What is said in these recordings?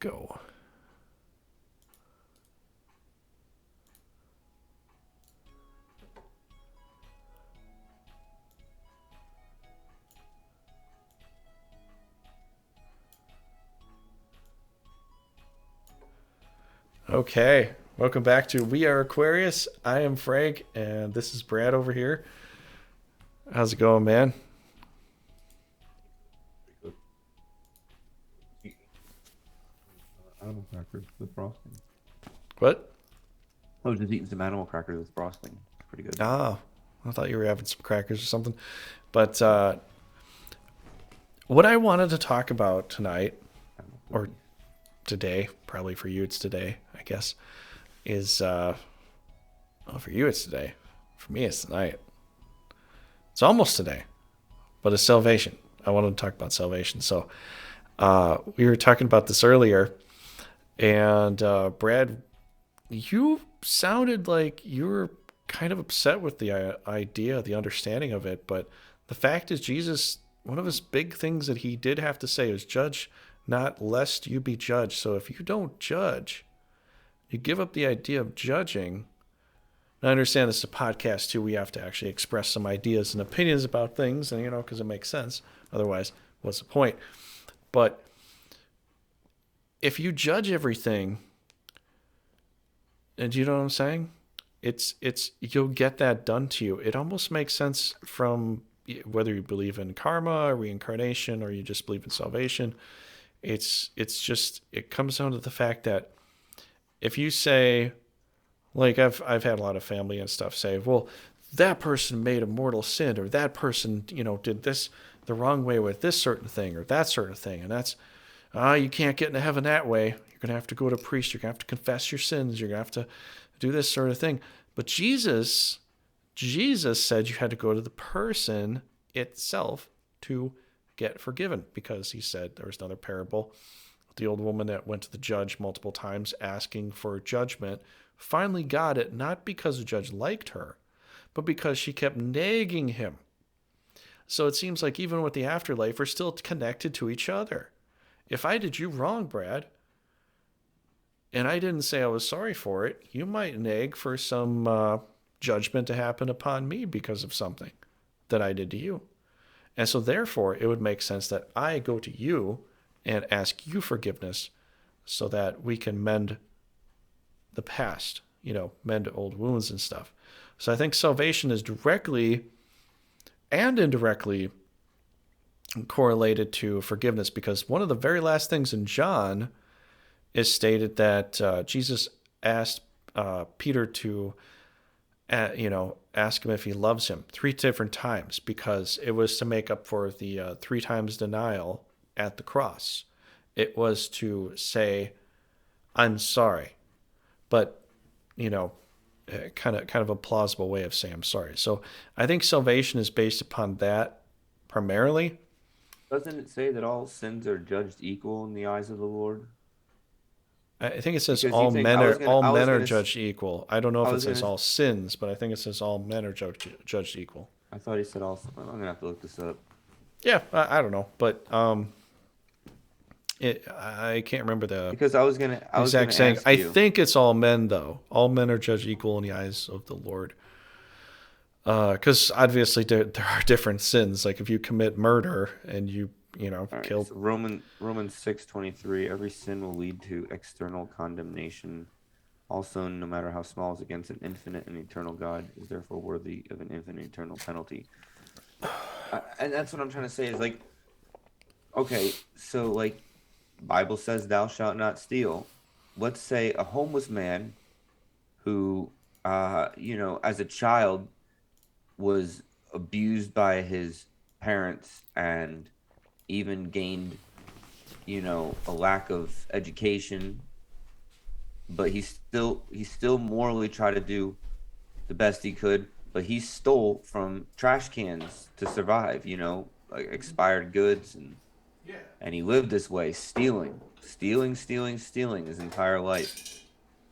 go. Okay, welcome back to We Are Aquarius. I am Frank, and this is Brad over here. How's it going, man? Animal crackers with frosting. What? I was just eating some animal crackers with frosting. It's pretty good. Ah, I thought you were having some crackers or something. But what I wanted to talk about tonight, Animal or cookies. today, probably for you it's today, I guess, is well, for you it's today. For me it's tonight. It's almost today, but it's salvation. I wanted to talk about salvation. So we were talking about this earlier, and Brad, you sounded like you were kind of upset with the idea, the understanding of it. But the fact is, Jesus, one of his big things that he did have to say is, judge not lest you be judged. So if you don't judge, you give up the idea of judging. And I understand this is a podcast too. We have to actually express some ideas and opinions about things, and because it makes sense. Otherwise, what's the point? But if you judge everything, and you know what I'm saying? It's you'll get that done to you. It almost makes sense from whether you believe in karma, reincarnation, or you just believe in salvation. It's just it comes down to the fact that if you say, like I've had a lot of family and stuff say, well, that person made a mortal sin, or that person did this the wrong way with this certain thing or that certain thing, and that's you can't get into heaven that way. You're gonna have to go to a priest. You're gonna have to confess your sins. You're gonna have to do this sort of thing. But Jesus said you had to go to the person itself to get forgiven, because he said there was another parable. The old woman that went to the judge multiple times asking for judgment finally got it, not because the judge liked her, but because she kept nagging him. So it seems like even with the afterlife, we're still connected to each other. If I did you wrong, Brad, and I didn't say I was sorry for it, you might nag for some judgment to happen upon me because of something that I did to you. And so therefore, it would make sense that I go to you and ask you forgiveness so that we can mend the past, mend old wounds and stuff. So I think salvation is directly and indirectly correlated to forgiveness, because one of the very last things in John is stated that Jesus asked Peter to, ask him if he loves him 3 different times, because it was to make up for the 3 times denial at the cross. It was to say, "I'm sorry," but kind of a plausible way of saying I'm sorry. So I think salvation is based upon that primarily. Doesn't it say that all sins are judged equal in the eyes of the Lord? I think it says Because you think all men are judged equal. I don't know I if it was says gonna, all sins, but I think it says all men are judged equal. I thought he said all. I'm gonna have to look this up. Yeah, I don't know, but I can't remember the Because I was exact gonna saying. ask I you. think it's all men though. All men are judged equal in the eyes of the Lord. Because obviously there are different sins. Like if you commit murder and you All right, kill. so Romans 6:23. Every sin will lead to external condemnation. Also, no matter how small, is against an infinite and eternal God, is therefore worthy of an infinite eternal penalty. And that's what I'm trying to say is like, okay, so like, Bible says, "Thou shalt not steal." Let's say a homeless man who, as a child was abused by his parents and even gained, a lack of education, but he still morally tried to do the best he could, but he stole from trash cans to survive, like expired goods, and he lived this way, stealing his entire life.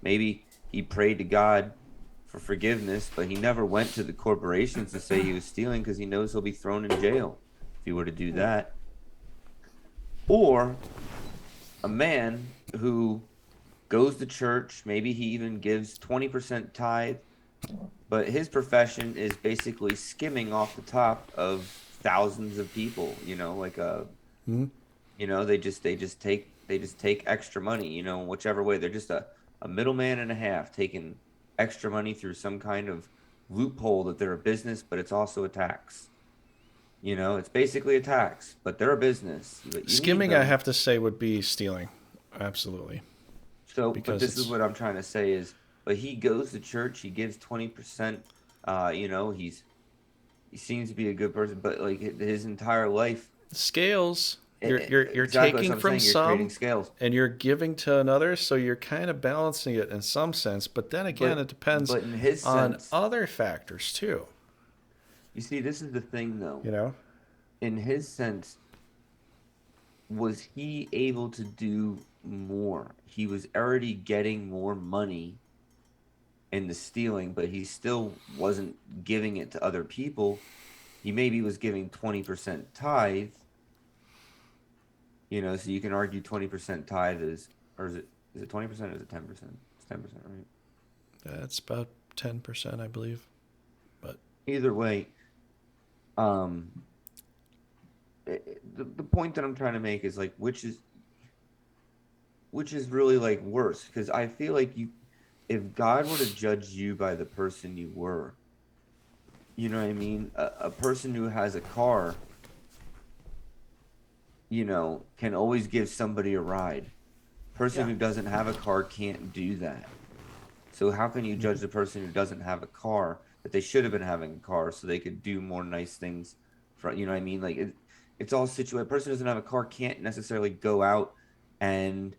Maybe he prayed to God for forgiveness, but he never went to the corporations to say he was stealing because he knows he'll be thrown in jail if he were to do that. Or a man who goes to church, maybe he even gives 20% tithe, but his profession is basically skimming off the top of thousands of people, like Mhm. they just take extra money, whichever way. They're just a middleman and a half taking extra money through some kind of loophole that they're a business, but it's also a tax. It's basically a tax, but they're a business, but you need Skimming, I them. have to say, would be stealing. Absolutely. But Because this is it's what I'm trying to say is, but he goes to church, he gives 20%, he seems to be a good person, but like his entire life, scales. You're exactly what taking I'm from saying, you're creating some scales. and you're giving to another, so you're kind of balancing it in some sense. But then again, But it depends but in his on sense, other factors too. you see, this is the thing though. You know, In his sense, was he able to do more? He was already getting more money in the stealing, but he still wasn't giving it to other people. He maybe was giving 20% tithe, so you can argue 20% tithe is, or is it 20% or is it 10%? It's 10%, right? that's about 10%, I believe. But Either way, um, the point that I'm trying to make is like, which is really like worse, because I feel like if God were to judge you by the person you were, you know what I mean? A person who has a car, can always give somebody a ride. Person yeah, who doesn't have a car can't do that. So how can you judge the person who doesn't have a car that they should have been having a car so they could do more nice things for, you know what I mean? Like it's all situated. A person who doesn't have a car can't necessarily go out and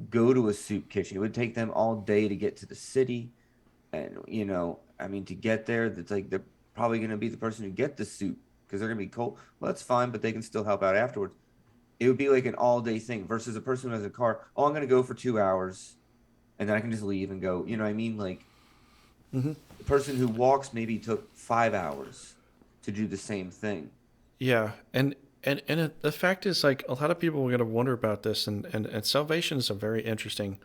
go to a soup kitchen. It would take them all day to get to the city. And, I mean, to get there, that's like they're probably going to be the person who get the soup because they're going to be cold. Well, that's fine, but they can still help out afterwards. It would be like an all day thing versus a person who has a car. Oh, I'm going to go for 2 hours and then I can just leave and go. You know what I mean? Like hmm the person who walks maybe took 5 hours to do the same thing. yeah, and the fact is, like, a lot of people are going to wonder about this, and salvation is a very interesting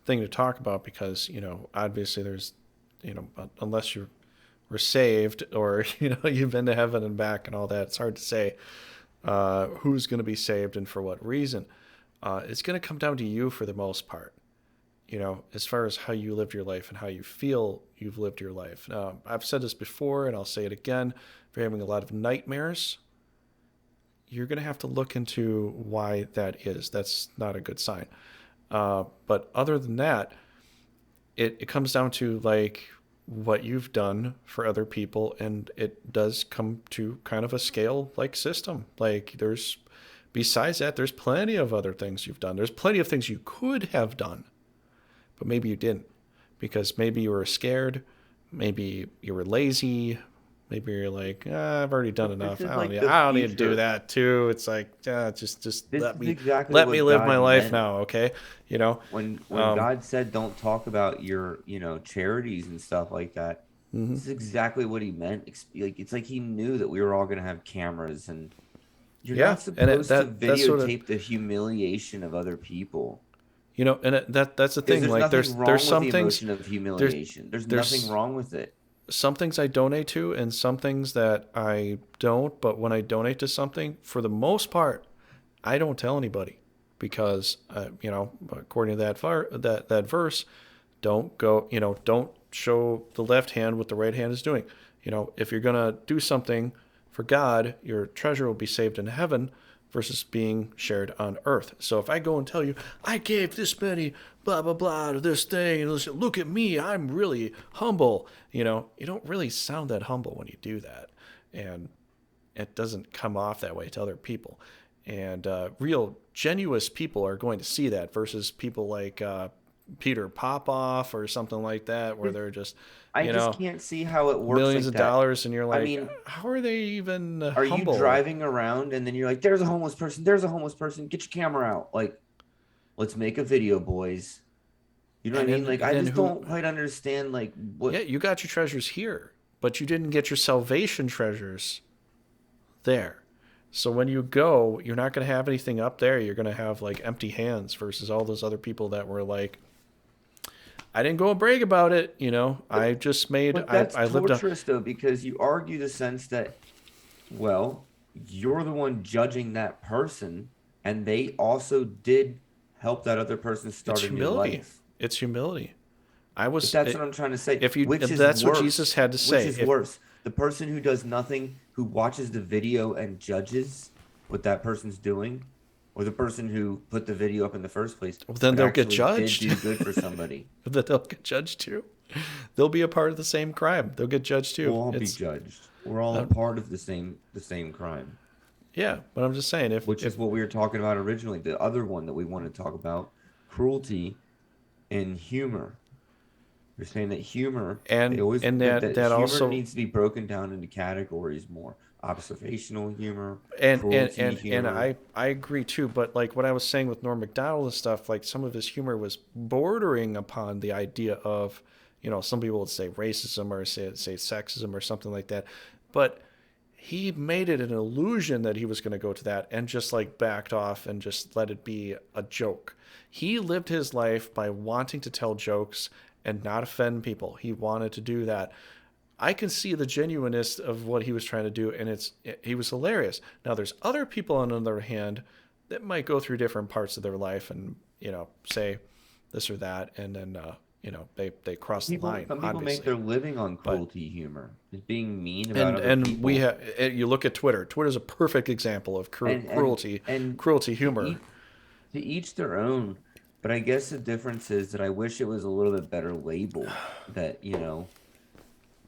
thing to talk about because obviously there's unless you were saved or you've been to heaven and back and all that, it's hard to say who's going to be saved and for what reason. It's going to come down to you for the most part, as far as how you lived your life and how you feel you've lived your life. Now, I've said this before and I'll say it again. If you're having a lot of nightmares, you're going to have to look into why that is. That's not a good sign. But other than that, it comes down to like what you've done for other people, and it does come to kind of a scale like system. Like there's besides that, there's plenty of other things you've done. There's plenty of things you could have done, but maybe you didn't because maybe you were scared, maybe you were lazy, maybe you're like, I've already done But this enough. is I don't like need. the I don't need to do future. that too. It's like, just This let is me exactly let me what live my God life meant now, okay? You know, when um, God said don't talk about your, charities and stuff like that. hmm This is exactly what he meant. Like it's like he knew that we were all going to have cameras and you're yeah, not and supposed to that's sort of videotape the humiliation of other people and that's the because thing. there's Like nothing there's wrong with some the things emotion of there's humiliation. There's nothing there's wrong with it. some things I donate to and some things that I don't. But when I donate to something, for the most part, I don't tell anybody because according to that verse, don't go. Don't show the left hand what the right hand is doing. If you're gonna do something for God, your treasure will be saved in heaven versus being shared on earth. So if I go and tell you, I gave this many blah blah blah to this thing, and look at me, I'm really humble. You don't really sound that humble when you do that, and it doesn't come off that way to other people. And real, genuine people are going to see that versus people like Peter Popoff or something like that, where they're just, I you just know, can't see how it works millions like of that. dollars, and you're I like, mean, how are they even are you humble? driving around and then you're like, there's a homeless person, there's a homeless person, get your camera out. Like, let's make a video, boys. You know what I And mean? then, Like, I then just who? don't quite understand, like, Yeah, what. you got your treasures here, but you didn't get your salvation treasures there. So when you go, you're not going to have anything up there. You're going to have like empty hands versus all those other people that were like, I didn't go and brag about it. I just made, But that's I lived a, torturous though, because you argue the sense that, well, you're the one judging that person, and they also did help that other person it's start a new humility. life. It's humility. I But was, that's what I'm trying to say. Which if is that's what Jesus worse? had to Which say. is worse? The person who does nothing, who watches the video and judges what that person's doing, or the person who put the video up in the first place, Then but they'll get actually did judged. do good for somebody? Then they'll get judged too. They'll be a part of the same crime. They'll get judged too. We'll all be It's, judged. We're all a part of the same crime. yeah, but I'm just saying, Which is what we were talking about originally. The other one that we want to talk about, cruelty and humor. You're saying that humor, they and always and that, that that that humor also, needs to be broken down into categories more. Observational humor, and and cruelty and and humor. I agree too. But like what I was saying with Norm Macdonald and stuff, like some of his humor was bordering upon the idea of, some people would say racism or say sexism or something like that, but he made it an illusion that he was going to go to that and just like backed off and just let it be a joke. He lived his life by wanting to tell jokes and not offend people. He wanted to do that. I can see the genuineness of what he was trying to do, and he was hilarious. Now, there's other people on the other hand that might go through different parts of their life and say this or that, and then they cross the line, Some people make obviously. their living on But cruelty humor, just being mean about and other and we people. have you look at Twitter. Twitter's a perfect example of And and and cruelty to humor. each their own. But I guess the difference is that I wish it was a little bit better labeled. That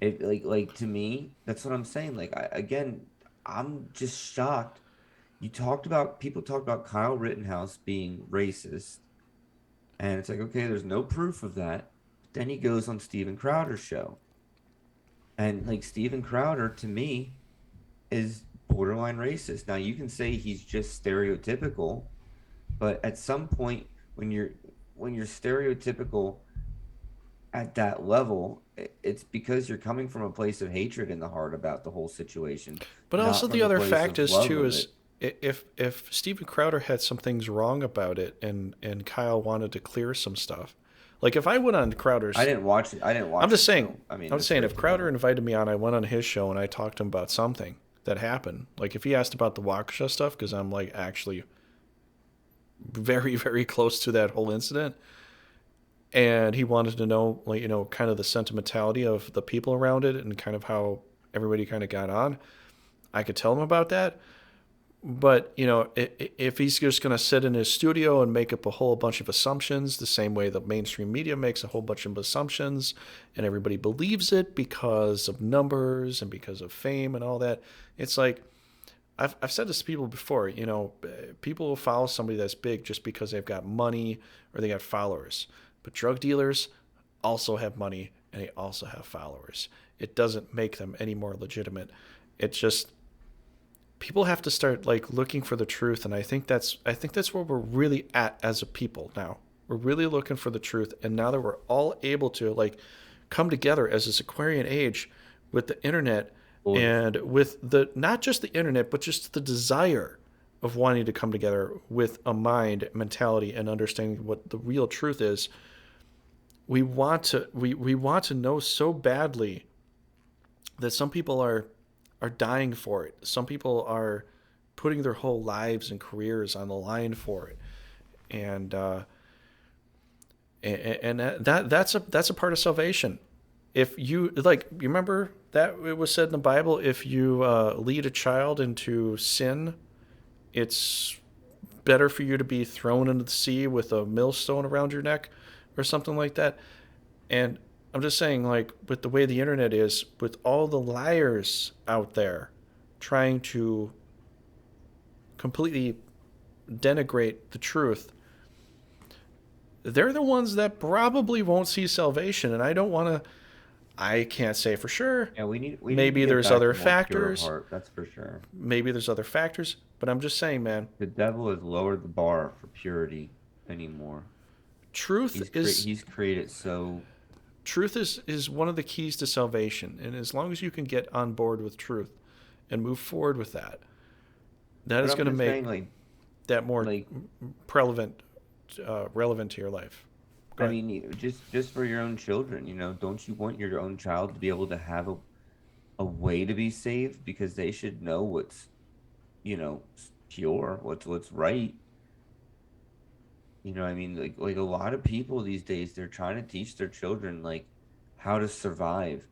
it like to me, that's what I'm saying. Like I'm just shocked. People talked about Kyle Rittenhouse being racist, and it's like, okay, there's no proof of that. Then he goes on Steven Crowder's show, and like Steven Crowder to me is borderline racist. Now you can say he's just stereotypical, but at some point when you're stereotypical at that level, it's because you're coming from a place of hatred in the heart about the whole situation, But also not the from a other place fact of is love too of is it. if Steven Crowder had some things wrong about it and Kyle wanted to clear some stuff. Like if I went on I Crowder's didn't watch it. I didn't I'm watch just the saying show. I mean, I'm just that's saying great if for Crowder him. invited me on, I went on his show and I talked to him about something that happened. Like if he asked about the Waukesha stuff, because I'm like actually very, very close to that whole incident. And he wanted to know, like, kind of the sentimentality of the people around it and kind of how everybody kind of got on. I could tell him about that. But, if he's just going to sit in his studio and make up a whole bunch of assumptions, the same way the mainstream media makes a whole bunch of assumptions, and everybody believes it because of numbers and because of fame and all that, it's like, I've said this to people before, people will follow somebody that's big just because they've got money or they got followers. But drug dealers also have money and they also have followers. It doesn't make them any more legitimate. It's just people have to start like looking for the truth, and I think that's where we're really at as a people now. We're really looking for the truth, and now that we're all able to like come together as this Aquarian age with the internet Well, and with the not just the internet but just the desire of wanting to come together with a mind mentality and understanding what the real truth is. We want to know so badly that some people are dying for it. Some people are putting their whole lives and careers on the line for it, and that's a part of salvation. If you like, you remember that it was said in the Bible, if you lead a child into sin, it's better for you to be thrown into the sea with a millstone around your neck or something like that. And I'm just saying, like, with the way the internet is, with all the liars out there trying to completely denigrate the truth, they're the ones that probably won't see salvation. And I can't say for sure. yeah, we need to Maybe get there's back other to more pure factors. heart. That's for sure. Maybe there's other factors. But I'm just saying, man, The devil has lowered the bar for purity anymore. truth is He's created so. truth is one of the keys to salvation. And as long as you can get on board with truth and move forward with that, That But is I'm going to just saying, make that more like relevant, relevant to your life. Go I ahead. mean, just for your own children, don't you want your own child to be able to have a way to be saved because they should know what's, pure, what's right. I mean, like a lot of people these days, they're trying to teach their children like how to survive,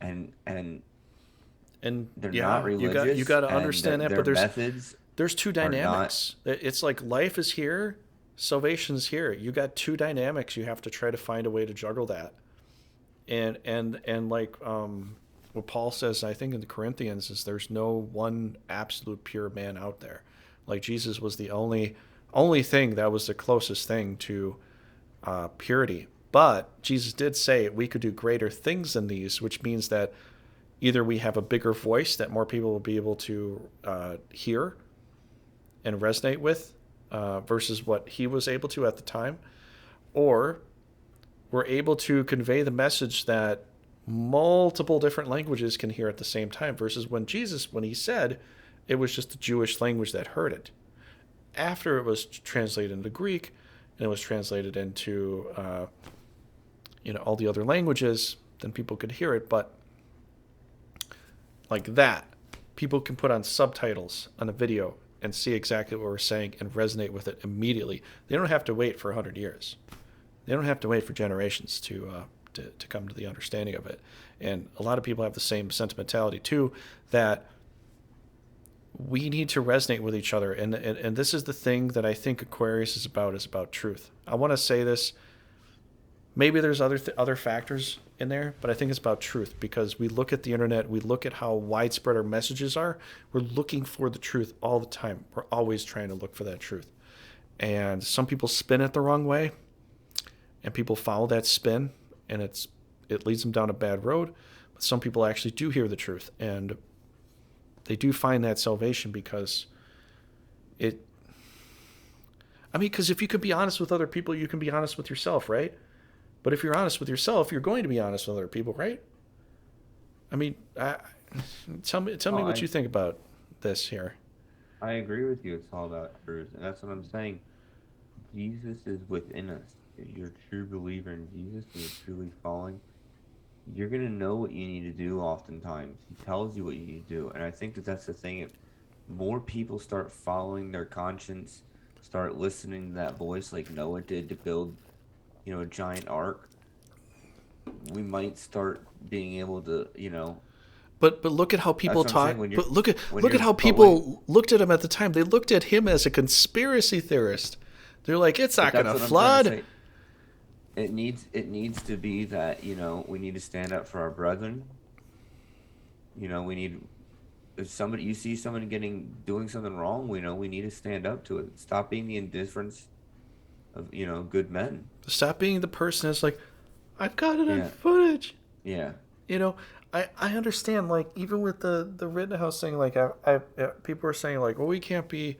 and And they're not yeah, you religious, got to and understand that. their But methods there's two are not. dynamics. It's like life is here, salvation's here. You got two dynamics. You have to try to find a way to juggle that. And like what Paul says, I think in the Corinthians, is there's no one absolute pure man out there. Like Jesus was the only thing that was the closest thing to purity. But Jesus did say we could do greater things than these, which means that either we have a bigger voice that more people will be able to hear and resonate with versus what he was able to at the time, or we're able to convey the message that multiple different languages can hear at the same time versus when he said it was just the Jewish language that heard it. After it was translated into Greek and it was translated into all the other languages, then people could hear it. But like that, people can put on subtitles on a video and see exactly what we're saying and resonate with it immediately. They don't have to wait for 100 years. They don't have to wait for generations to come to the understanding of it. And a lot of people have the same sentimentality too, that we need to resonate with each other. And this is the thing that I think Aquarius is about truth. I want to say this. Maybe there's other factors in there, but I think it's about truth because we look at the internet, we look at how widespread our messages are. We're looking for the truth all the time. We're always trying to look for that truth. And some people spin it the wrong way, and people follow that spin, and it leads them down a bad road. But some people actually do hear the truth, and they do find that salvation because because if you could be honest with other people, you can be honest with yourself, right? But if you're honest with yourself, you're going to be honest with other people, right? I mean, tell me Oh, what you think about this here. I agree with you. It's all about truth, and that's what I'm saying. Jesus is within us. If you're a true believer in Jesus and you're truly following, you're gonna know what you need to do. Oftentimes, He tells you what you need to do, and I think that that's the thing. If more people start following their conscience, start listening to that voice like Noah did to build, a giant ark, we might start being able to, But look at how people that's what I'm saying. talk. When you're But look when at you're how but when people looked at him at the time. They looked at him as a conspiracy theorist. They're like, it's but not going that's to what I'm trying to flood. say. It needs to be that, we need to stand up for our brethren. We need if somebody you see someone doing something wrong, we need to stand up to it. Stop being the indifference of, good men. Stop being the person that's like, I've got it on Yeah, footage. yeah. You know, I understand, like, even with the Rittenhouse thing, like, people are saying, like, well, we can't be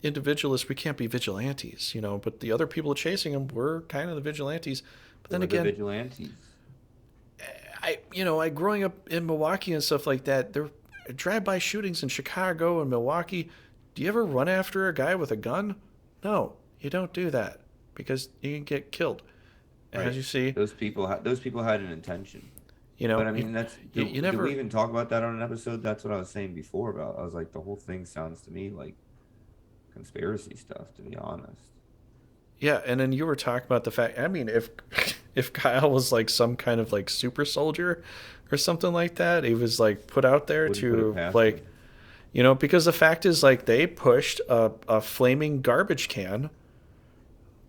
individualists, we can't be vigilantes, but the other people chasing him were kind of the vigilantes. But then We're the again, vigilantes. I growing up in Milwaukee and stuff like that, there drive-by shootings in Chicago and Milwaukee. Do you ever run after a guy with a gun? No, you don't do that because you can get killed. And as Right. you see, Those people had an intention. you But know, I mean, that's you did we never. even talk about that on an episode? That's what I was saying before about. I was like, the whole thing sounds to me like conspiracy stuff, to be honest. Yeah, and then you were talking about the fact. I mean, if if Kyle was like some kind of like super soldier or something like that, he was like put out there Wouldn't put it to past like, him. because the fact is like they pushed a flaming garbage can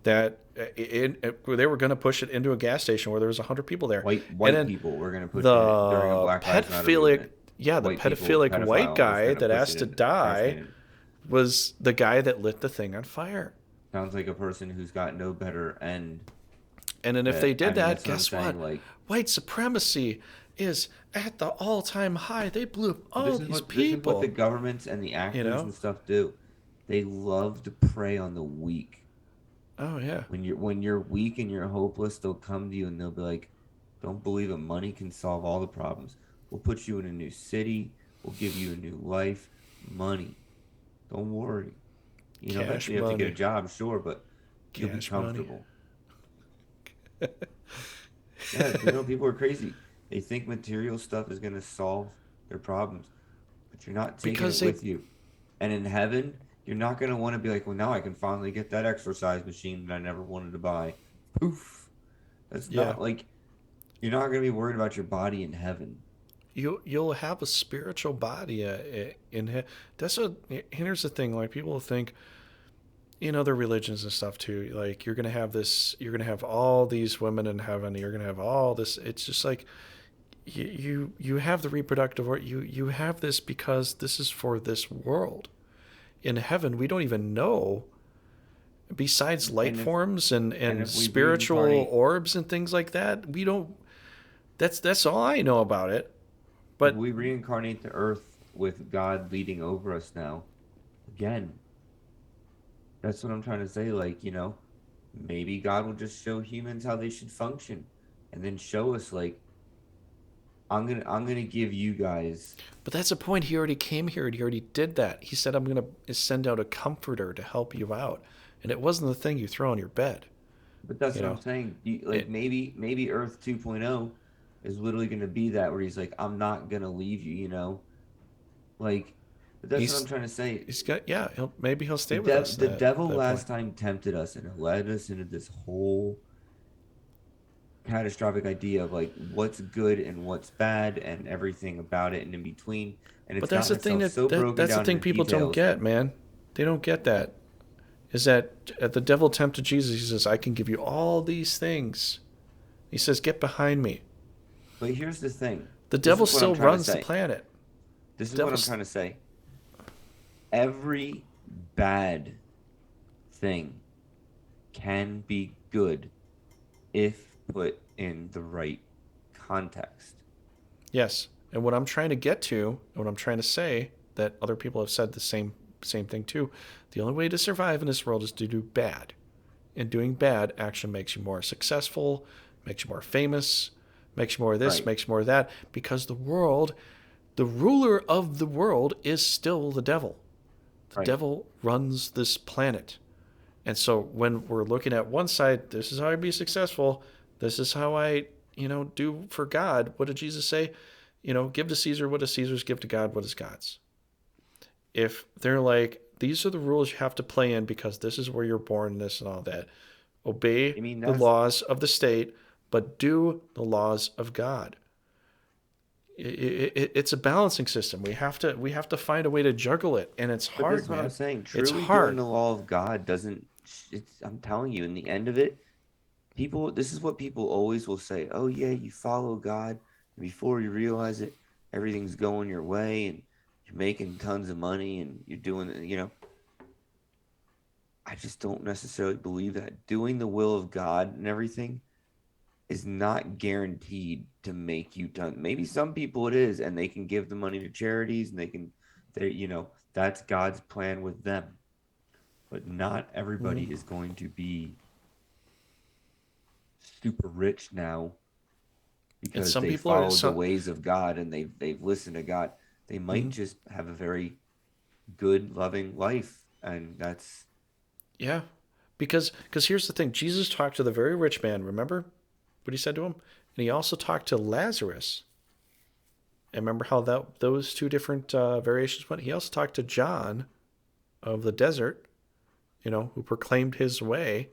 that they were going to push it into a gas station where there was 100 people there, and White then people were going to push it during a the Black Lives Matter pedophilic, movement. yeah, the White people, pedophilic white pedophile was guy going to that push asked it to in a gas die station. was the guy that lit the thing on fire. Sounds like a person who's got no better end. And then if they That I did mean, that, that's what I'm guess what? saying. Like White supremacy is at the all-time high. They blew up all these this is what the people. governments and the You actors know? and stuff do. They love to prey on the weak. Oh yeah. When you're weak and you're hopeless, they'll come to you and they'll be like, "Don't believe that money can solve all the problems. We'll put you in a new city. We'll give you a new life. Money. Don't worry. Cash Eventually you have to get a money. job, sure, but you'll be Cash money. comfortable. Yeah, people are crazy. They think material stuff is going to solve their problems, but you're not taking Because it they with you. And in heaven, you're not going to want to be like, well, now I can finally get that exercise machine that I never wanted to buy. Poof. That's yeah. not like you're not going to be worried about your body in heaven. You'll have a spiritual body that's a here's the thing, like people think in other religions and stuff too, like you're gonna have all these women in heaven, you're gonna have all this. It's just like you have the reproductive, or you have this because this is for this world. In heaven we don't even know, besides light And if forms and and if we spiritual reincarnate, orbs and things like that. We don't. That's all I know about it. if But we reincarnate to Earth with God leading over us now, again, that's what I'm trying to say. Like, maybe God will just show humans how they should function and then show us like I'm gonna give you guys. But that's the point. He already came here and he already did that. He said, I'm going to send out a comforter to help you out. And it wasn't the thing you throw on your bed. But that's You what I'm know, saying. Like it, maybe Earth 2.0 is literally gonna be that where he's like, I'm not gonna leave you, Like, but that's what I'm he's, trying to say. he's got, yeah, maybe he'll The stay with us the at devil that point. last time tempted us and it led us into this whole catastrophic idea of like what's good and what's bad and everything about it and in between. And But it's that's gotten the thing itself so broken that's the down thing into people don't details. get, man. They don't get that. Is that the devil tempted Jesus? He says, I can give you all these things. He says, get behind me. But here's the thing. The This devil is what I'm still trying to runs the say. planet. This The is what I'm devil's, trying to say. Every bad thing can be good if put in the right context. yes. And what I'm trying to get to, and what I'm trying to say, that other people have said the same thing too. The only way to survive in this world is to do bad. And doing bad actually makes you more successful, makes you more famous, makes you more of this, Right. makes you more of that, because the ruler of the world is still the devil. The Right. devil runs this planet. And so when we're looking at one side, this is how I be successful. This is how I, do for God. What did Jesus say? Give to Caesar what is Caesar's, give to God what is God's. If they're like, these are the rules you have to play in because this is where you're born, this and all that, obey I mean, the that's laws of the state, but do the laws of God. It's a balancing system. We have to find a way to juggle it, and it's But hard, that's what I'm man. saying. It's Truly doing hard. the law of God doesn't, I'm telling you, in the end of it, this is what people always will say. Oh, yeah, you follow God. And before you realize it, everything's going your way and you're making tons of money and you're doing. I just don't necessarily believe that. Doing the will of God and everything is not guaranteed to make you done. Maybe some people it is, and they can give the money to charities and that's God's plan with them. But not everybody Mm-hmm. is going to be super rich now And because some they people are followed the some. ways of God and they've listened to God. They might Mm-hmm. just have a very good, loving life, and that's Yeah, because here's the thing. Jesus talked to the very rich man. Remember what he said to him, and he also talked to Lazarus. And remember how those two different variations went. He also talked to John of the desert, who proclaimed his way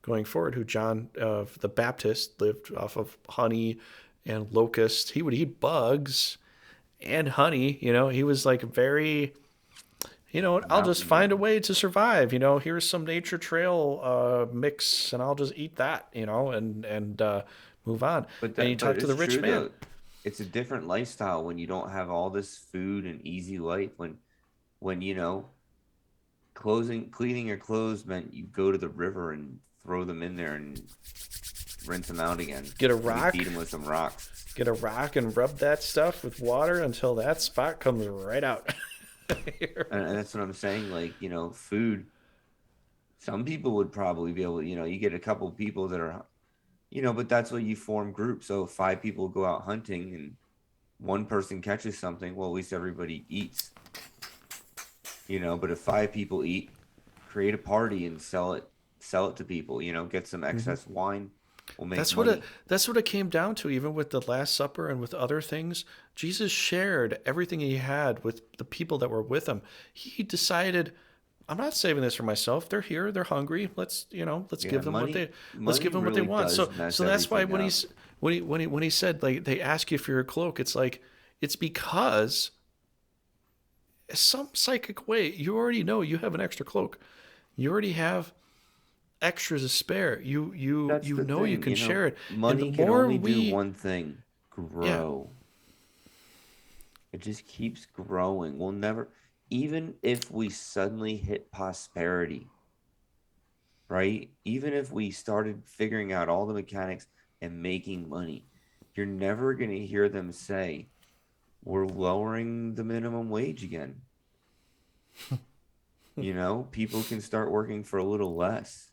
going forward. Who John of the Baptist lived off of honey and locusts. He would eat bugs and honey. He was like very, I'll just mountain find a man. way to survive. Here's some nature trail mix, and I'll just eat that. And move on. And you But talk to the it's rich true man. though. It's a different lifestyle when you don't have all this food and easy life. When cleaning your clothes meant you go to the river and throw them in there and rinse them out again. Get a Maybe rock, beat them with some rocks. get a rock, and rub that stuff with water until that spot comes right out. And that's what I'm saying. Like, food. Some people would probably be able, you get a couple people that are, but that's what you form groups. So if five people go out hunting and one person catches something, well, at least everybody eats. But if 5 people eat, create a party and sell it to people, get some Hmm. excess wine, we'll make That's what it money. that's what it came down to. Even with the Last Supper and with other things, Jesus shared everything he had with the people that were with him. He decided, I'm not saving this for myself. They're here. They're hungry. Let's Yeah, give them what money they let's money give them what they really want. does So mess that's why everything up. when he said like they ask you for your cloak, it's like it's because some psychic way you already know you have an extra cloak. You already have extras to spare. You you That's you the know you thing, can share it, and the money can more only do we one thing, yeah grow. It just keeps growing. We'll never, even if we suddenly hit prosperity, right? Even if we started figuring out all the mechanics and making money, you're never going to hear them say, we're lowering the minimum wage again. People can start working for a little less.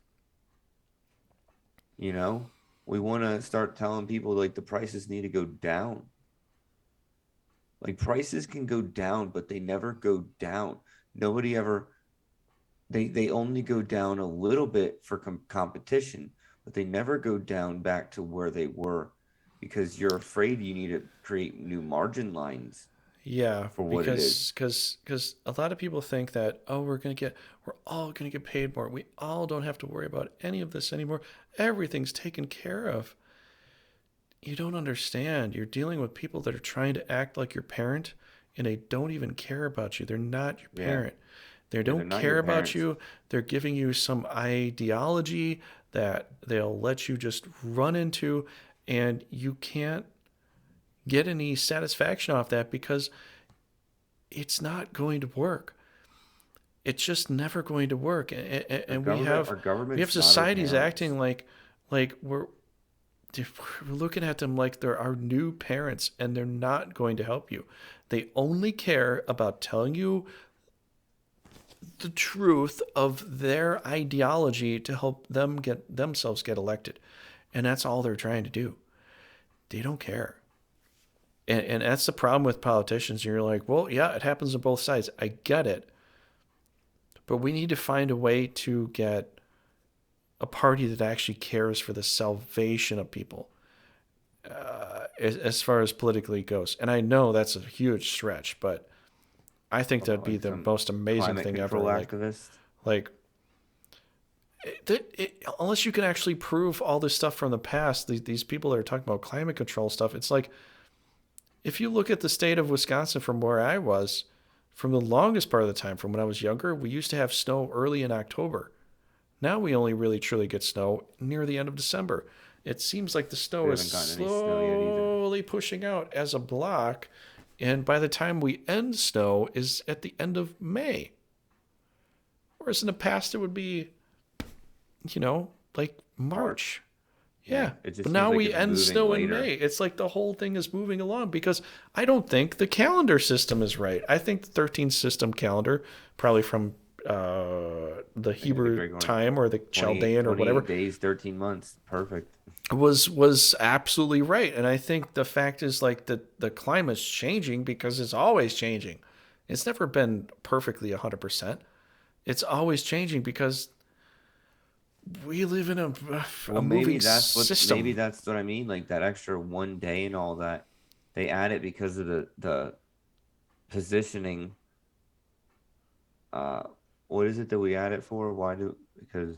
You know, we want to start telling people like the prices need to go down. Like prices can go down, but they never go down. Nobody ever they only go down a little bit for competition, but they never go down back to where they were because you're afraid you need to create new margin lines yeah for what it is. because a lot of people think that we're all gonna get paid more. We all don't have to worry about any of this anymore. Everything's taken care of. You don't understand. You're dealing with people that are trying to act like your parent and they don't even care about you. They're not your Yeah. parent. They Yeah, they're don't not your care about parents. you. They're giving you some ideology that they'll let you just run into, and you can't get any satisfaction off that because it's not going to work. It's just never going to work. And we have Our government's not our societies parents. acting like we're looking at them like they're our new parents, and they're not going to help you. They only care about telling you the truth of their ideology to help them get themselves get elected. And that's all they're trying to do. They don't care. And that's the problem with politicians. You're like, well, yeah, it happens on both sides. I get it. But we need to find a way to get a party that actually cares for the salvation of people as far as politically goes. And I know that's a huge stretch, but I think that'd be Like the some most amazing climate thing control ever. activist. Like unless you can actually prove all this stuff from the past, these people that are talking about climate control stuff, it's like if you look at the state of Wisconsin from where I was, from the longest part of the time, from when I was younger, we used to have snow early in October. Now we only really truly get snow near the end of December. It seems like the We snow is haven't gotten any snow yet either. slowly pushing out as a block, and by the time we end snow is at the end of May. Whereas in the past it would be, like March. March. Yeah, Yeah. it But just seems now like we it's end moving snow in later. May. It's like the whole thing is moving along because I don't think the calendar system is right. I think the 13 system calendar, probably from the I think the Hebrew Gregorian time or the 28, Chaldean or 28 whatever, days, 13 months. Perfect. was absolutely right. And I think the fact is like the climate's changing because it's always changing. It's never been perfectly 100%. It's always changing because we live in a Well, moving system. maybe that's what I mean. Like that extra one day and all that. They add it because of the positioning. Uh, what is it that we add it for? Why do because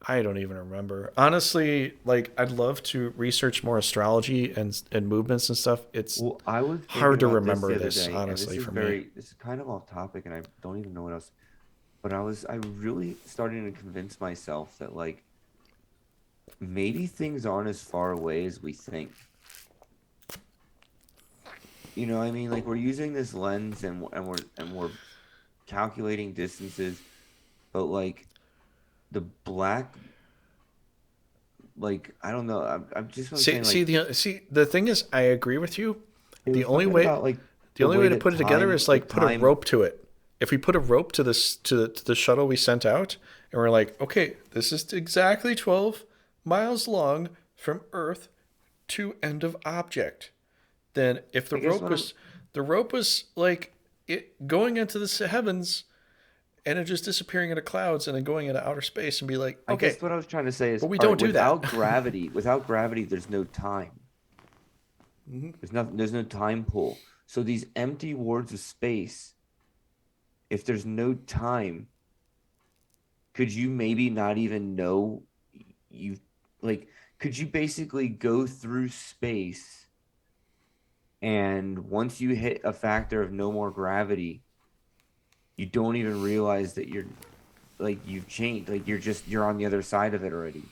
I don't even remember. Honestly, like I'd love to research more astrology and movements and stuff. It's well, I was thinking hard to about this remember the other this, day, and honestly, for me. this is kind of off topic, and I don't even know what else. But I really starting to convince myself that like maybe things aren't as far away as we think. I mean, like we're using this lens and we're calculating distances, but like the black, like I don't know. I'm just what I'm saying. Like See the thing is, I agree with you. it The was only talking way about like the the only way way to that put it together is like put a time. rope to it. If we put a rope to this to the shuttle we sent out, and we're like, okay, this is exactly 12 miles long from Earth to end of object. Then if I guess what I'm the rope was like it going into the heavens, and then just disappearing into clouds and then going into outer space and be like, I okay, guess what I was trying to say is, but we all right, don't do that. without gravity, there's no time. Mhm. There's no time pull. So these empty wards of space, if there's no time, could you maybe not even know you like could you basically go through space, and once you hit a factor of no more gravity, you don't even realize that you've changed, like you're on the other side of it already.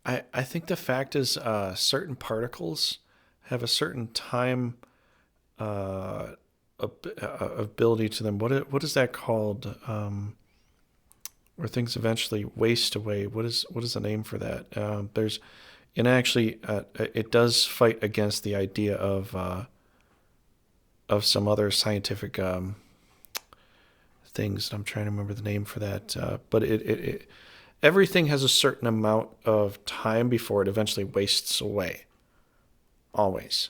I think the fact is certain particles have a certain time ability to them. What is that called? Where things eventually waste away. What is the name for that? There's and actually it does fight against the idea of some other scientific things. I'm trying to remember the name for that, but it everything has a certain amount of time before it eventually wastes away. Always.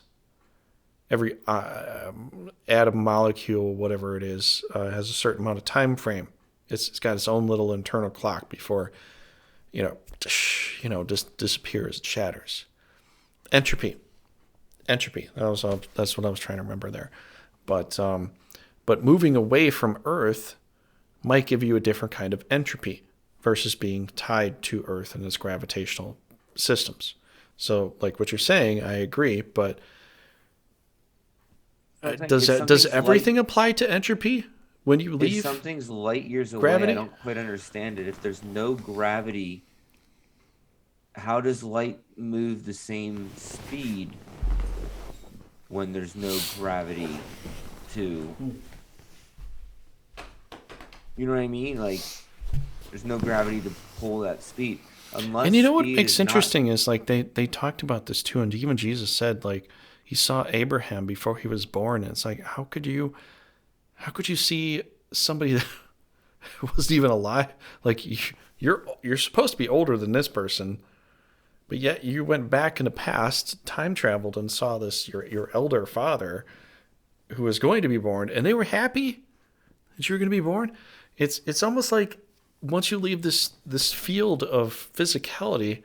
Every atom, molecule, whatever it is, has a certain amount of time frame. It's got its own little internal clock before, just disappears, shatters. Entropy. Entropy. That's what I was trying to remember there. But moving away from Earth might give you a different kind of entropy versus being tied to Earth and its gravitational systems. So, like what you're saying, I agree, but does everything apply to entropy when you If leave something's light years away, I gravity? don't quite understand it. If there's no gravity, how does light move the same speed when there's no gravity to, you know what I mean? Like, there's no gravity to pull that speed. Unless And you know what speed makes is not, interesting is like they talked about this too, and even Jesus said like he saw Abraham before he was born, and it's like how could you see somebody that wasn't even alive? Like you're supposed to be older than this person, but yet you went back in the past, time traveled, and saw this your elder father who was going to be born, and they were happy that you were going to be born. It's almost like once you leave this field of physicality,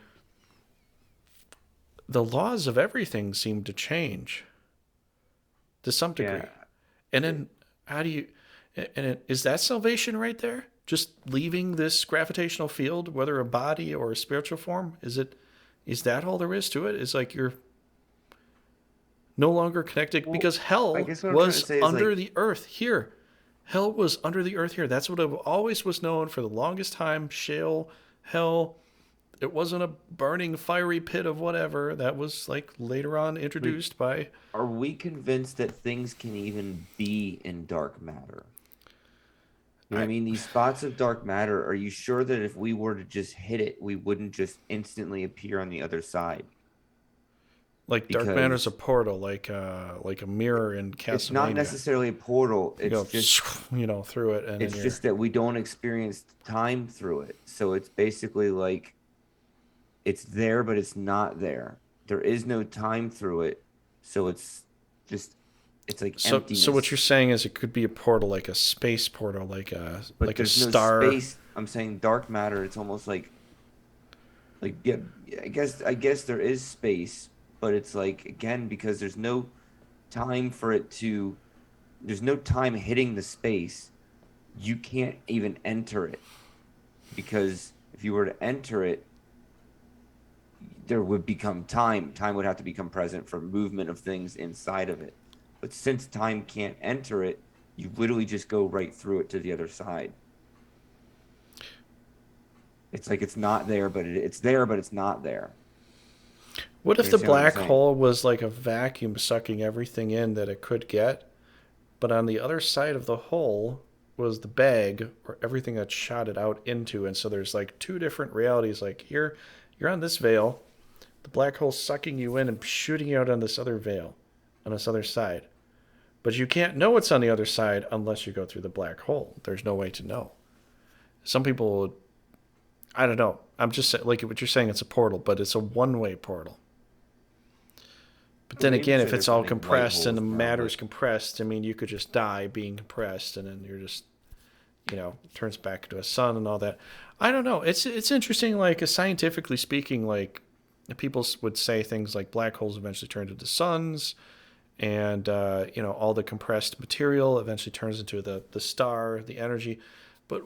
the laws of everything seem to change to some degree. yeah. And then how do you is that salvation right there? Just leaving this gravitational field, whether a body or a spiritual form? Is that all there is to it? It's like you're no longer connected Well, because I hell guess what I'm trying to was say is under like, the earth here. Hell was under the earth here. That's what it always was known for the longest time. Shale, hell. It wasn't a burning fiery pit of whatever. That was like later on like, introduced by. are we convinced that things can even be in dark matter? You know what I I mean? These spots of dark matter, are you sure that if we were to just hit it, we wouldn't just instantly appear on the other side? like dark matter's a Because portal, like a mirror in it's not Castlevania. necessarily a portal. You go, through it, and then It's you're just that we don't experience time through it. So it's basically like it's there, but it's not there. There is no time through it. So just it's like so what you're emptiness. saying is it could be a portal, like a space portal, But like a there's no star. space. I'm saying dark matter, it's almost like yeah, I guess there is space, but it's like again because there's no time for it to there's no time hitting the space. You can't even enter it because if you were to enter it, there would become time. Time would have to become present for movement of things inside of it. But since time can't enter it, you literally just go right through it to the other side. It's like it's not there, but it's there, but it's not there. What You if the understand what I'm black saying? hole was like a vacuum sucking everything in that it could get, but on the other side of the hole was the bag or everything that shot it out into, and so there's like two different realities. Like here, you're on this veil, the black hole sucking you in and shooting you out on this other veil, on this other side. But you can't know what's on the other side unless you go through the black hole. There's no way to know. Some people, I don't know. I'm just like what you're saying. It's a portal, but it's a one-way portal. But Well, then they even again, say if they're it's all finding white compressed and the holes now, matter but is compressed, I mean, you could just die being compressed, and then you're just turns back into a sun and all that. I don't know. It's interesting. Like scientifically speaking, like people would say things like black holes eventually turn into suns, and all the compressed material eventually turns into the star, the energy. But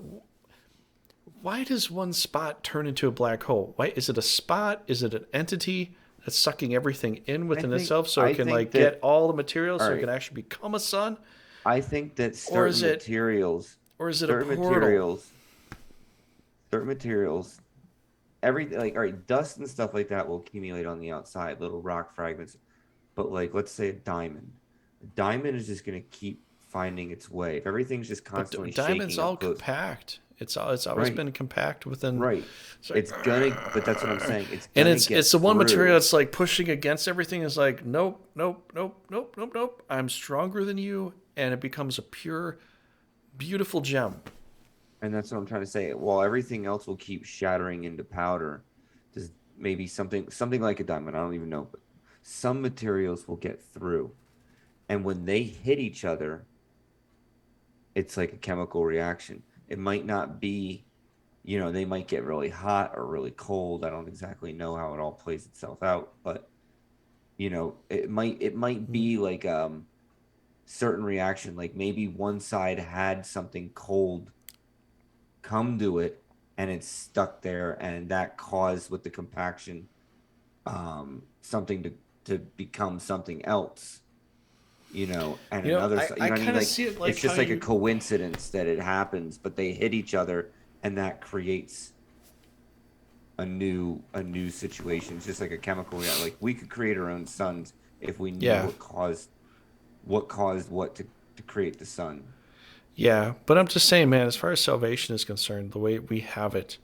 why does one spot turn into a black hole? Why is it a spot? Is it an entity that's sucking everything in within itself so it can get all the material so it can actually become a sun? I think that certain materials, everything like dust and stuff like that will accumulate on the outside, little rock fragments. But like, let's say a diamond. A diamond is just going to keep finding its way. If everything's just constantly shaking. Diamond's all compact. It's always been compact within. Right. It's gonna, but that's what I'm saying. It's the one material that's like pushing against everything. Is like nope. I'm stronger than you, and it becomes a pure, beautiful gem. And that's what I'm trying to say. While everything else will keep shattering into powder, just maybe something like a diamond. I don't even know, but some materials will get through, and when they hit each other, it's like a chemical reaction. It might not be, they might get really hot or really cold. I don't exactly know how it all plays itself out, but it might be like certain reaction, like maybe one side had something cold come to it and it's stuck there, and that caused with the compaction something to become something else. Another side. I kind of see it like it's just like a coincidence that it happens, but they hit each other, and that creates a new situation. It's just like a chemical reaction. Like we could create our own suns if we knew what caused what to create the sun. Yeah, but I'm just saying, man. As far as salvation is concerned, the way we have it,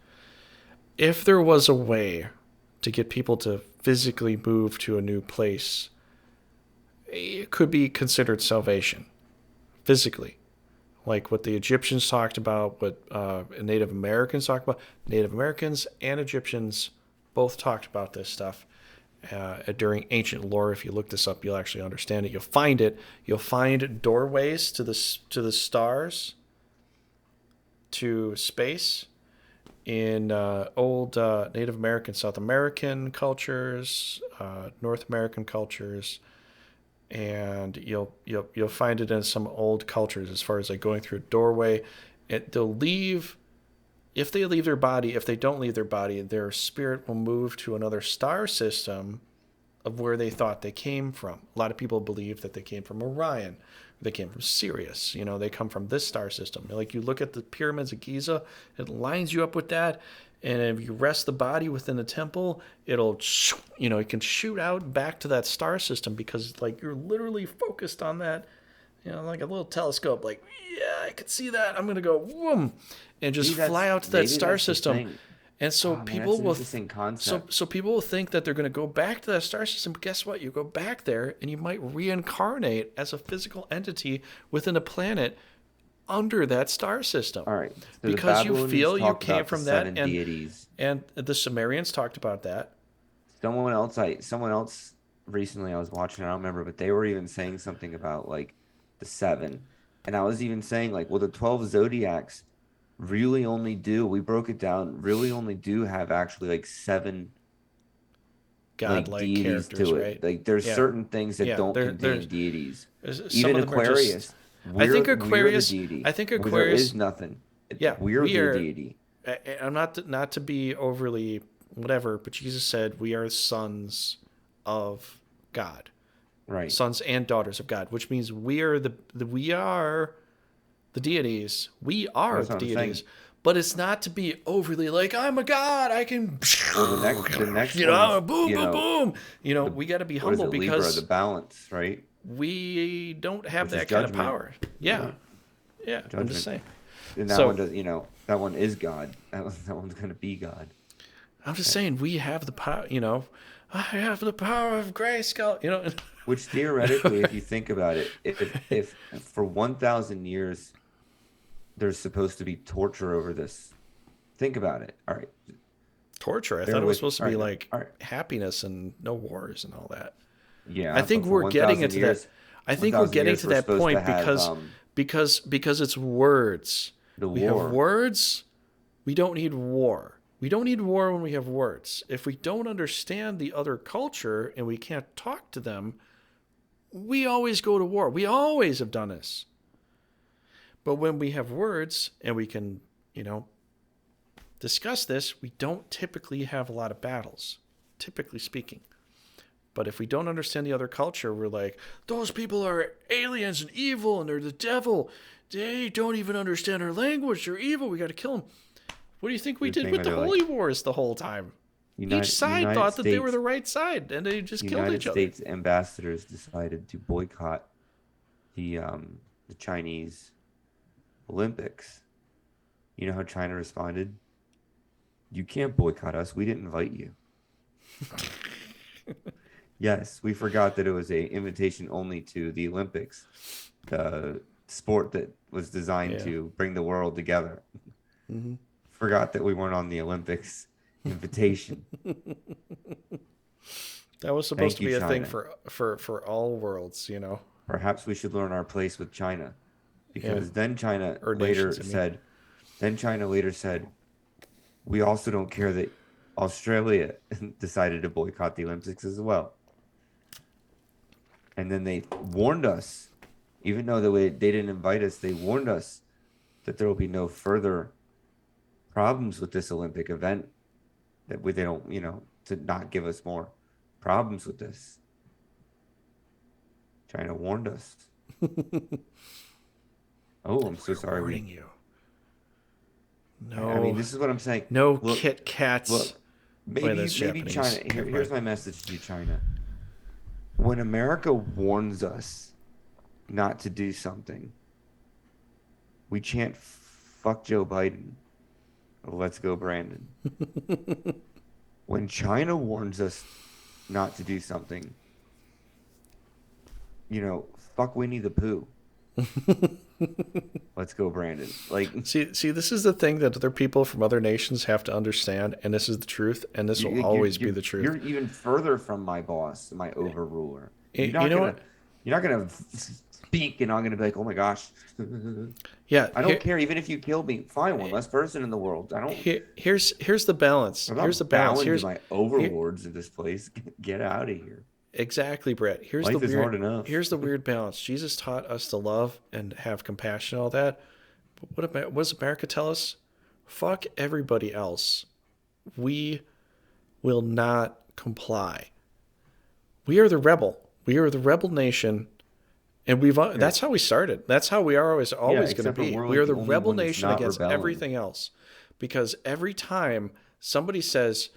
if there was a way to get people to physically move to a new place, it could be considered salvation physically, like what the Egyptians talked about, what Native Americans talked about. Native Americans and Egyptians both talked about this stuff during ancient lore. If you look this up, you'll actually understand it. You'll find it. You'll find doorways to the stars, to space, in old Native American, South American cultures, North American cultures. And you'll find it in some old cultures as far as like going through a doorway. They'll leave, if they leave their body. If they don't leave their body, their spirit will move to another star system of where they thought they came from. A lot of people believe that they came from Orion, they came from Sirius. They come from this star system. Like you look at the pyramids of Giza, it lines you up with that. And if you rest the body within the temple, it'll, it can shoot out back to that star system, because like you're literally focused on that, like a little telescope. Like, yeah, I could see that. I'm gonna go whoom, and just fly out to that star system. And so people will, so people will think that they're going to go back to that star system. But guess what? You go back there, and you might reincarnate as a physical entity within a planet under that star system. All right. So because you feel you came from that, deities. And the Sumerians talked about that. Someone else recently I was watching, I don't remember, but they were even saying something about like the 7. And I was even saying like, well, the 12 zodiacs really only do, we broke it down, really only do have actually like 7 godlike deities characters, to it. right? Like there's certain things that don't contain deities. Even Aquarius. I think Aquarius. There is nothing. We're the deity. I'm not to be overly whatever, but Jesus said we are sons of God, right? Sons and daughters of God, which means we are the deities. We are the deities. But it's not to be overly like, I'm a god, I can. Well, the next boom, boom, boom. We got to be humble because Libra, the balance, right? We don't have that kind of power. Yeah. I'm just saying. And that one does, that one is God. That one's going to be God. I'm just saying we have the power. I have the power of grayscale. Which theoretically, if you think about it, if for 1,000 years there's supposed to be torture over this, think about it. All right. Torture? I thought it was supposed to be like happiness and no wars and all that. Yeah, I think we're getting into that. I think we're getting to that point because it's words. The We have war. words. We don't need war. We don't need war when we have words. If we don't understand the other culture and we can't talk to them, we always go to war. We always have done this. But when we have words and we can, discuss this, we don't typically have a lot of battles, typically speaking. But if we don't understand the other culture, we're like, those people are aliens and evil and they're the devil. They don't even understand our language. They're evil. We got to kill them. What do you think we did with the Holy Wars the whole time? Each side thought that they were the right side, and they just killed each other. United States ambassadors decided to boycott the Chinese Olympics. You know how China responded? You can't boycott us. We didn't invite you. Yes, we forgot that it was an invitation only to the Olympics, the sport that was designed to bring the world together. Mm-hmm. Forgot that we weren't on the Olympics invitation. That was supposed to be a thing for all worlds, Perhaps we should learn our place with China, because then China later said, we also don't care that Australia decided to boycott the Olympics as well. And then they warned us, even though they didn't invite us, they warned us that there will be no further problems with this Olympic event, that they don't, to not give us more problems with this. China warned us. Oh, I'm so sorry. Warning you. No. I mean, this is what I'm saying. No Kit Kats. Look, maybe China. Here's my message to you, China. When America warns us not to do something, we chant "fuck Joe Biden." Let's go, Brandon. When China warns us not to do something, fuck Winnie the Pooh. Let's go, Brandon. See, this is the thing that other people from other nations have to understand, and this is the truth, and this will always be the truth. You're even further from my boss, my overruler. You're not gonna speak, and I'm gonna be like, oh my gosh. Yeah, I don't care. Even if you kill me, fine. One less person in the world. I don't. Here's the balance. Here's the balance. Here's my overlords of this place. Get out of here. Exactly, Brett. Life is hard enough. Here's the weird balance. Jesus taught us to love and have compassion and all that. But what does America tell us? Fuck everybody else. We will not comply. We are the rebel. We are the rebel nation, and that's how we started. That's how we are always going to be. We are the rebel nation against everything else, because every time somebody says,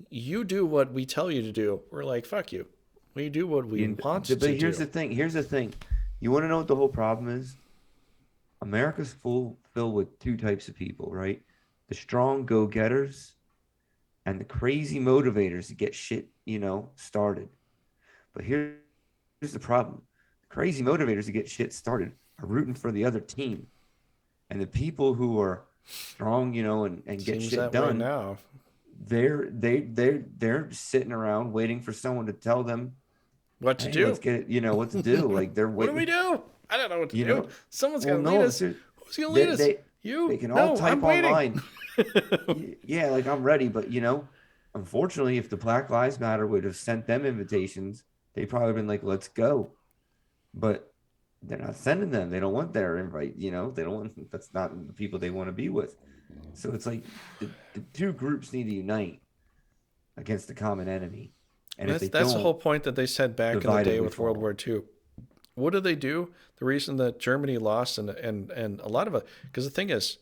"You do what we tell you to do," we're like, "Fuck you." We do what we want to do. But here's the thing. You want to know what the whole problem is? America's filled with two types of people, right? The strong go-getters and the crazy motivators to get shit, started. But here's the problem. The crazy motivators to get shit started are rooting for the other team. And the people who are strong, and get shit done now. They're sitting around waiting for someone to tell them what to do. Let's get it, what to do. Like they're waiting. What do we do? I don't know what to do. Someone's gonna lead us. Who's gonna lead us? They can all type online. Yeah, like I'm ready, but unfortunately, if the Black Lives Matter would have sent them invitations, they'd probably been like, "Let's go," but they're not sending them. They don't want their invite. They don't want. That's not the people they want to be with. So it's like the two groups need to unite against the common enemy. And that's the whole point that they said back in the day with World War II. What did they do? The reason that Germany lost and a lot of it, because the thing is,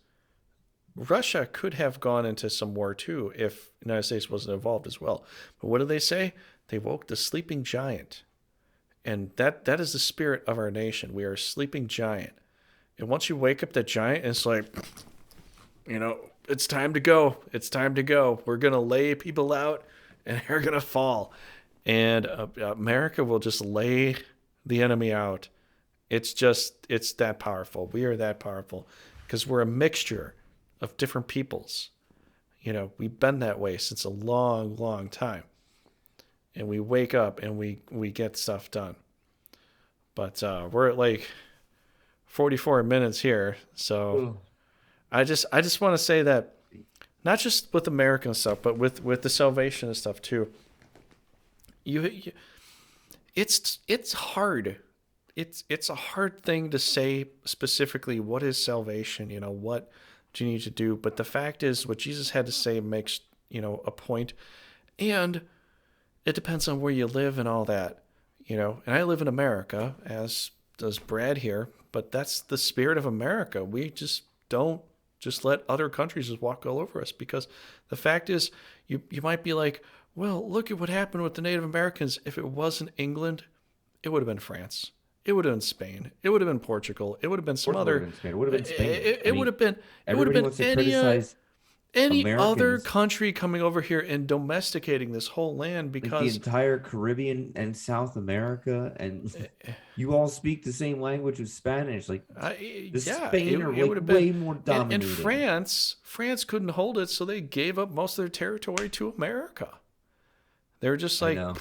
Russia could have gone into some war too if the United States wasn't involved as well. But what did they say? They woke the sleeping giant. And that is the spirit of our nation. We are a sleeping giant. And once you wake up that giant, it's like, it's time to go. It's time to go. We're going to lay people out and they're going to fall. And America will just lay the enemy out. It's that powerful. We are that powerful because we're a mixture of different peoples. We've been that way since a long, long time. And we wake up and we get stuff done. But we're at like 44 minutes here. So I just want to say that not just with American stuff, but with the salvation and stuff too. You it's hard. It's a hard thing to say specifically what is salvation. What do you need to do? But the fact is, what Jesus had to say makes a point, and it depends on where you live and all that. And I live in America, as does Brad here, but that's the spirit of America. We just don't just let other countries just walk all over us, because the fact is, you might be like, well, look at what happened with the Native Americans. If it wasn't England, it would have been France. It would have been Spain. It would have been Portugal. It would have been Of some course, it would have other. been Spain. It would have been Spain. It I would mean, have been. It would have everybody been wants to criticize any other Americans. country coming over here and domesticating this whole land, Like the because entire Caribbean and South America, and you all speak the same language of Spanish. Like the yeah, Spain are it would like have been. way more And dominating. France couldn't hold it, so they gave up most of their territory to America. They were just I like, know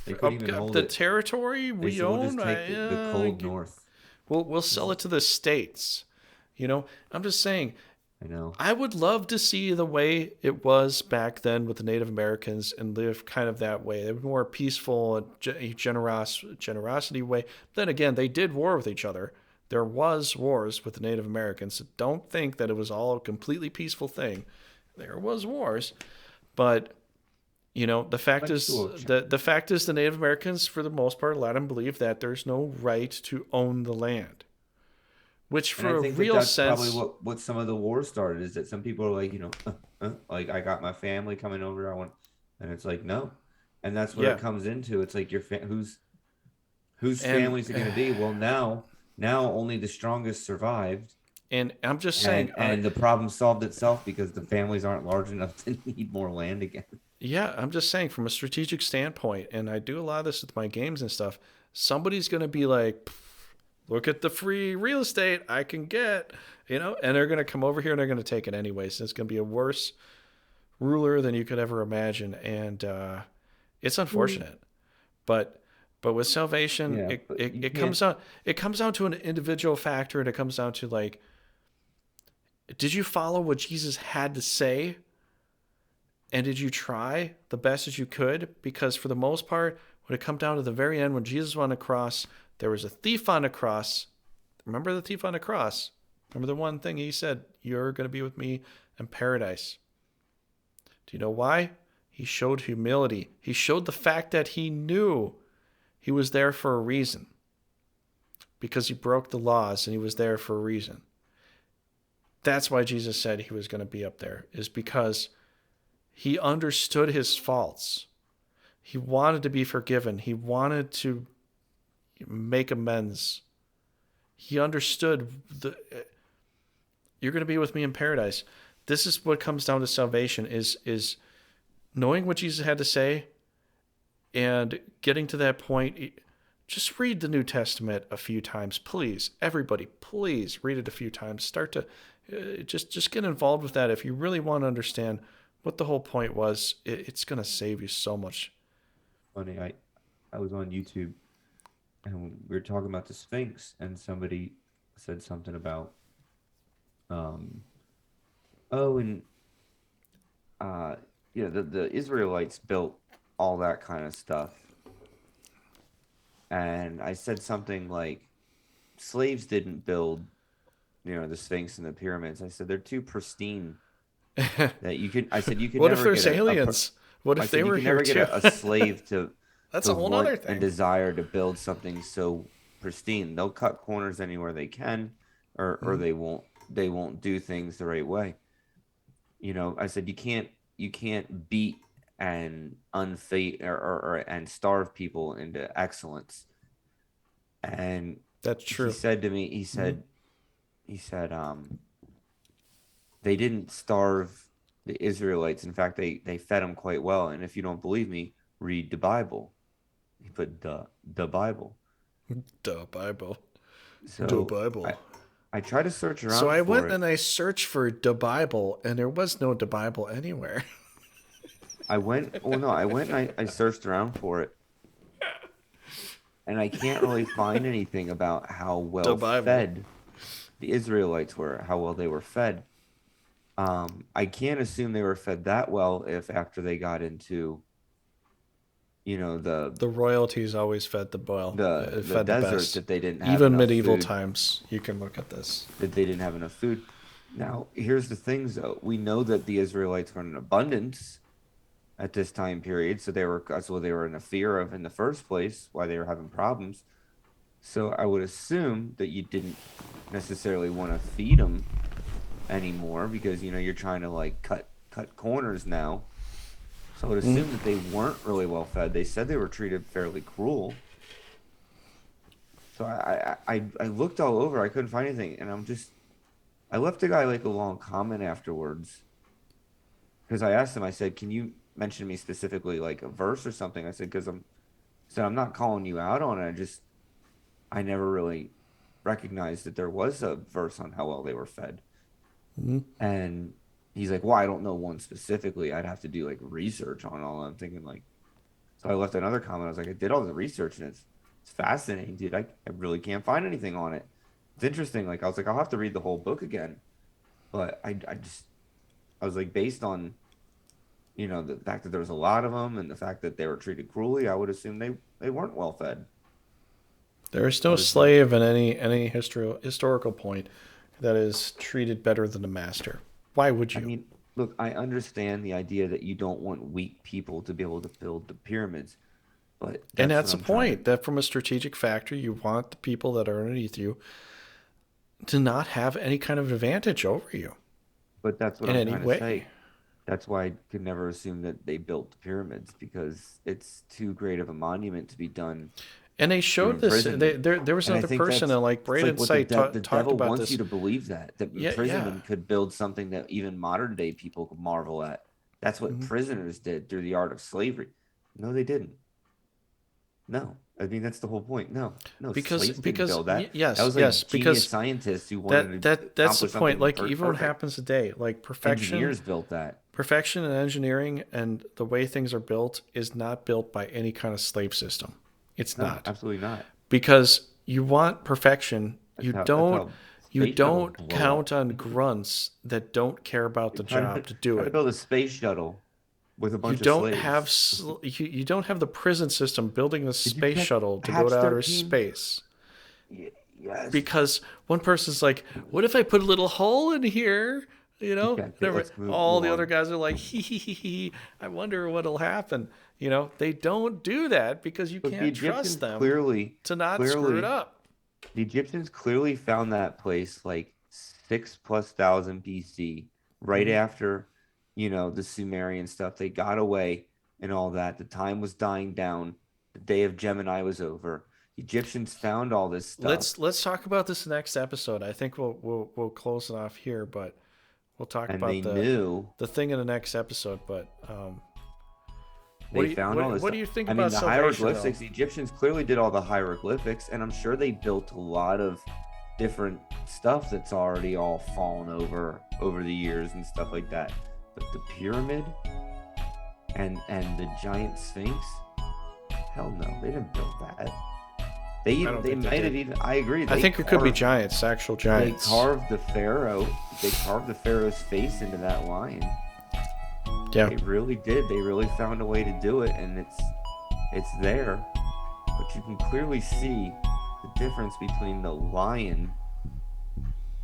they couldn't even up hold the it. territory They we said we'll own. just take the cold north. We'll sell it to the states. I'm just saying. I know. I would love to see the way it was back then with the Native Americans and live kind of that way. They were more peaceful, generosity way. Then again, they did war with each other. There was wars with the Native Americans. So don't think that it was all a completely peaceful thing. There was wars, but the fact is the fact is the Native Americans, for the most part, let them believe that there's no right to own the land. Which, And I for a think real that's sense, probably what some of the wars started, is that some people are like, like I got my family coming over, and it's like no, and that's what yeah, it comes into. It's like whose and families are going to be? Well, now only the strongest survived, and I'm just and saying, and the problem solved itself because the families aren't large enough to need more land again. yeah, I'm just saying from a strategic standpoint, and I do a lot of this with my games and stuff. Somebody's gonna be like, look at the free real estate I can get, and they're gonna come over here and they're gonna take it anyways. It's gonna be a worse ruler than you could ever imagine, and it's unfortunate, but with salvation, Yeah, it, but it, you it can't. comes down it comes down to an individual factor, and it comes down to, like, did you follow what Jesus had to say, and did you try the best as you could? Because for the most part, when it come down to the very end, when Jesus was on the cross, there was a thief on the cross. Remember the thief on the cross? Remember the one thing he said, you're going to be with me in paradise. Do you know why? He showed humility. He showed the fact that he knew he was there for a reason, because he broke the laws and he was there for a reason. That's why Jesus said he was going to be up there, is because he understood his faults. He wanted to be forgiven. He wanted to make amends. He understood you're going to be with me in paradise. This is what comes down to salvation, is knowing what Jesus had to say and getting to that point. Just read the New Testament a few times, please. Everybody, please read it a few times. Start to just get involved with that. If you really want to understand what the whole point was, it's going to save you so much. Funny, I was on YouTube and we were talking about the Sphinx, and somebody said something about oh, and the Israelites built all that kind of stuff. And I said something like, slaves didn't build, the Sphinx and the pyramids. I said they're too pristine that you can. I said you can What if never there's get aliens? What I if said they you were can here never too? get a slave to That's to a whole want other and thing. desire to build something so pristine. They'll cut corners anywhere they can, or they won't do things the right way. I said you can't beat and unfate or and starve people into excellence. And That's he true. said to me, he said, they didn't starve the Israelites. In fact, they fed them quite well. And if you don't believe me, read the Bible. He put the Bible. The Bible. The So Bible. I try to search So around I for went it. and I searched for the Bible, and there was no the Bible anywhere. I searched around for it, and I can't really find anything about how The well Bible. fed the Israelites were, how well they were fed. I can't assume they were fed that well if after they got into, the The royalties always fed the boil, the fed the desert, best. that they didn't have Even enough medieval food, times, you can look at this. that they didn't have enough food. Now, here's the things though. We know that the Israelites were in abundance at this time period, so that's what they were in a fear of in the first place, why they were having problems. So I would assume that you didn't necessarily want to feed them anymore because you're trying to like cut corners now. So I would assume that they weren't really well fed. They said they were treated fairly cruel. So I looked all over. I couldn't find anything, and I left the guy like a long comment afterwards because I asked him. I said, "Can you mention to me specifically like a verse or something?" I said, "Because I'm not calling you out on it. I never really recognized that there was a verse on how well they were fed." Mm-hmm. And he's like, "Well, I don't know one specifically. I'd have to do like research on all." I'm thinking like, so I left another comment. I was like, "I did all the research and it's fascinating, dude. I really can't find anything on it. It's interesting." Like I was like, "I'll have to read the whole book again," but I was like, based on the fact that there was a lot of them and the fact that they were treated cruelly, I would assume they weren't well fed. There is no slave in any historical point that is treated better than a master. Why would you? I mean, look, I understand the idea that you don't want weak people to be able to build the pyramids, but And that's that's what the I'm trying point. That from a strategic factor, you want the people that are underneath you to not have any kind of advantage over you But that's what in I'm any trying to way. say. That's why I could never assume that they built the pyramids because it's too great of a monument to be done And they through showed this. imprisonment. There was And I another think person in like it's like Braden's what site the talked devil about wants you this. to believe, that Yeah, yeah. imprisonment could build something that even modern day people could marvel at. That's what Mhm. prisoners did through the art of slavery. No, they didn't. No, I mean that's the whole point. No, no, slaves didn't build that. That was like Yes, genius because scientists who wanted to that's the accomplish point. something Like even what perfect. happens today, like Engineers built that. perfection in engineering and the way things are built is not built by any kind of slave system. It's No, not. absolutely not. Because you want perfection. That's how You space shuttles don't blow count up. on grunts that don't care about the job to do Try to it. build a space shuttle with a bunch of slaves. You don't have the prison system building the Did you space check shuttle to go Hatch to outer 13? space. Yes. Because one person's like, what if I put a little hole in here? Okay, And let's all move the other on. guys are like, hee. I wonder what'll happen. They don't do that because you Look, the can't trust Egyptians them clearly, to not screw it clearly, up. the Egyptians clearly found that place like 6,000+ BC, right Mhm. after, the Sumerian stuff. They got away and all that. The time was dying down. The day of Gemini was over. The Egyptians found all this stuff, Let's talk about this next episode. I think we'll close it off here, but we'll talk and they about knew the thing in the next episode. But they found all this what do stuff. you think I mean, about the salvation though? hieroglyphics, the Egyptians clearly did all the hieroglyphics, and I'm sure they built a lot of different stuff that's already all fallen over the years and stuff like that. But the pyramid and the giant sphinx, hell no, they didn't build that. I don't They think they might have did. even, I agree. I think it could be giants, actual They giants. carved the pharaoh. They carved the pharaoh's face into that lion. Yeah. They really did. They really found a way to do it, and it's there. But you can clearly see the difference between the lion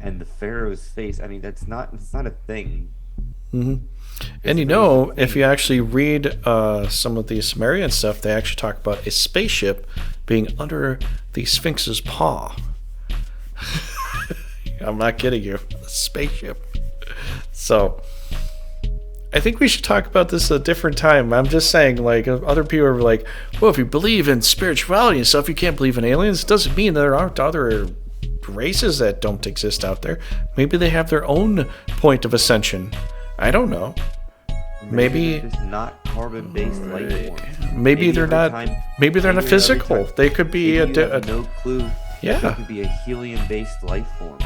and the pharaoh's face. I mean, it's not a thing. hmm It's And really if you insane. actually read some of the Sumerian stuff, they actually talk about a spaceship being under the Sphinx's paw. I'm not kidding you. A spaceship. So I think we should talk about this at a different time. I'm just saying, like, other people are like, well, if you believe in spirituality and stuff, you can't believe in aliens. It doesn't mean there aren't other races that don't exist out there. Maybe they have their own point of ascension. I don't know. Maybe they're just not carbon-based life forms. maybe they're every not. time- Maybe they're not maybe every physical. time- They could be Maybe you a have no clue. Yeah. They could be a helium-based life form.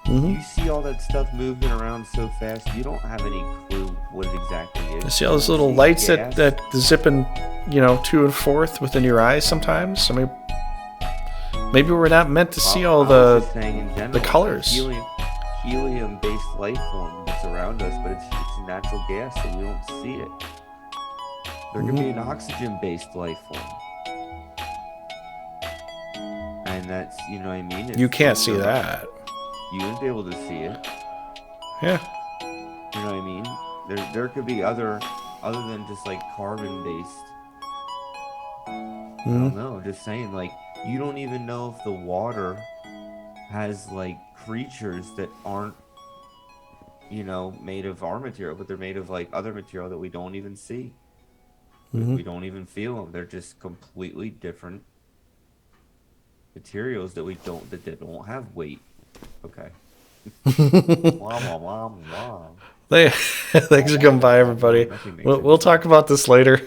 Mhm. You see all that stuff moving around so fast, you don't have any clue what it exactly is. You see You all those don't little see lights gas. that zipping, to and forth within your eyes sometimes. I mean, maybe we're not meant to see all I was the just saying in general, colors. helium-based life form that's around us, but it's natural gas, so we don't see it. There could be an oxygen-based life form, and that's, you know what I mean? You can't see that. You wouldn't be able to see it. Yeah. You know what I mean? There could be other than just like carbon-based. I don't know. Just saying, like, you don't even know if the water has like creatures that aren't, you know, made of our material, but they're made of like other material that we don't even see. We don't even feel them. They're just completely different materials that they don't have weight. Okay. Blah, blah, blah, blah. Thanks for coming by, everybody. We'll talk about this later.